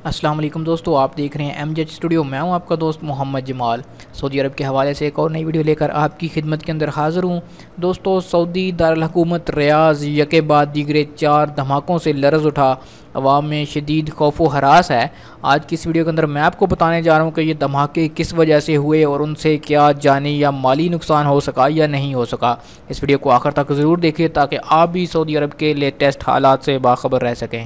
अस्सलाम वालेकुम दोस्तों, आप देख रहे हैं MJ स्टूडियो। मैं हूं आपका दोस्त मोहम्मद जमाल। सऊदी अरब के हवाले से एक और नई वीडियो लेकर आपकी खिदमत के अंदर हाज़िर हूं। दोस्तों, सऊदी दारुल हुकूमत रियाज़ यके बाद दीगरे 4 धमाकों से लरज़ उठा, अवाम में शदीद खौफ व हरास है। आज की इस वीडियो के अंदर मैं आपको बताने जा रहा हूँ कि ये धमाके किस वजह से हुए और उनसे क्या जानी या माली नुकसान हो सका या नहीं हो सका। इस वीडियो को आखिर तक ज़रूर देखिए ताकि आप भी सऊदी अरब के लेटेस्ट हालात से बाखबर रह सकें।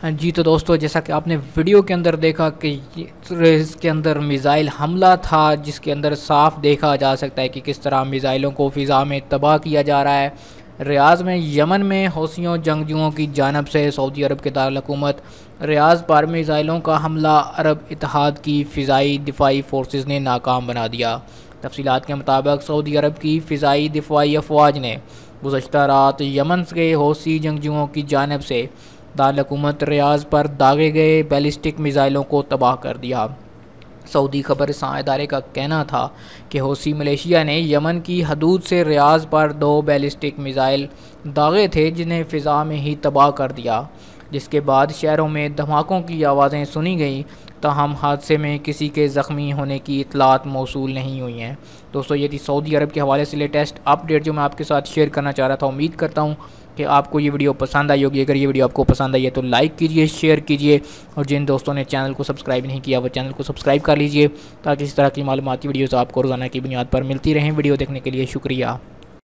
हाँ जी, तो दोस्तों, जैसा कि आपने वीडियो के अंदर देखा कि इसके अंदर मिज़ाइल हमला था, जिसके अंदर साफ देखा जा सकता है कि किस तरह मिज़ाइलों को फ़िज़ा में तबाह किया जा रहा है। रियाज़ में यमन में हौसियों जंगजुओं की जानब से सऊदी अरब के दारुल हुकूमत रियाज़ पर मिज़ाइलों का हमला अरब इत्तेहाद की फ़िज़ाई दिफाई फोर्सेस ने नाकाम बना दिया। तफसीलात के मुताबिक सऊदी अरब की फ़िज़ाई दिफाई अफवाज ने गुज़श्ता रात यमन के हौसी जंगजुओं की जानब से दारुल हुकूमत रियाज़ पर दागे गए बैलिस्टिक मिज़ाइलों को तबाह कर दिया। सऊदी खबरसां इदारे का कहना था कि हौसी मलेशिया ने यमन की हदूद से रियाज़ पर 2 बैलिस्टिक मिज़ाइल दागे थे, जिन्हें फ़िज़ा में ही तबाह कर दिया, जिसके बाद शहरों में धमाकों की आवाज़ें सुनी गईं। ताहम हादसे में किसी के ज़ख्मी होने की इतलात मौसूल नहीं हुई हैं। दोस्तों, ये थी सऊदी अरब के हवाले से लेटेस्ट अपडेट जो मैं आपके साथ शेयर करना चाह रहा था। उम्मीद करता हूँ कि आपको ये वीडियो पसंद आई होगी। अगर ये वीडियो आपको पसंद आई है तो लाइक कीजिए, शेयर कीजिए, और जिन दोस्तों ने चैनल को सब्सक्राइब नहीं किया वो चैनल को सब्सक्राइब कर लीजिए ताकि इस तरह की मालूमाती वीडियोज़ आपको रोज़ाना की बुनियाद पर मिलती रहें। वीडियो देखने के लिए शुक्रिया।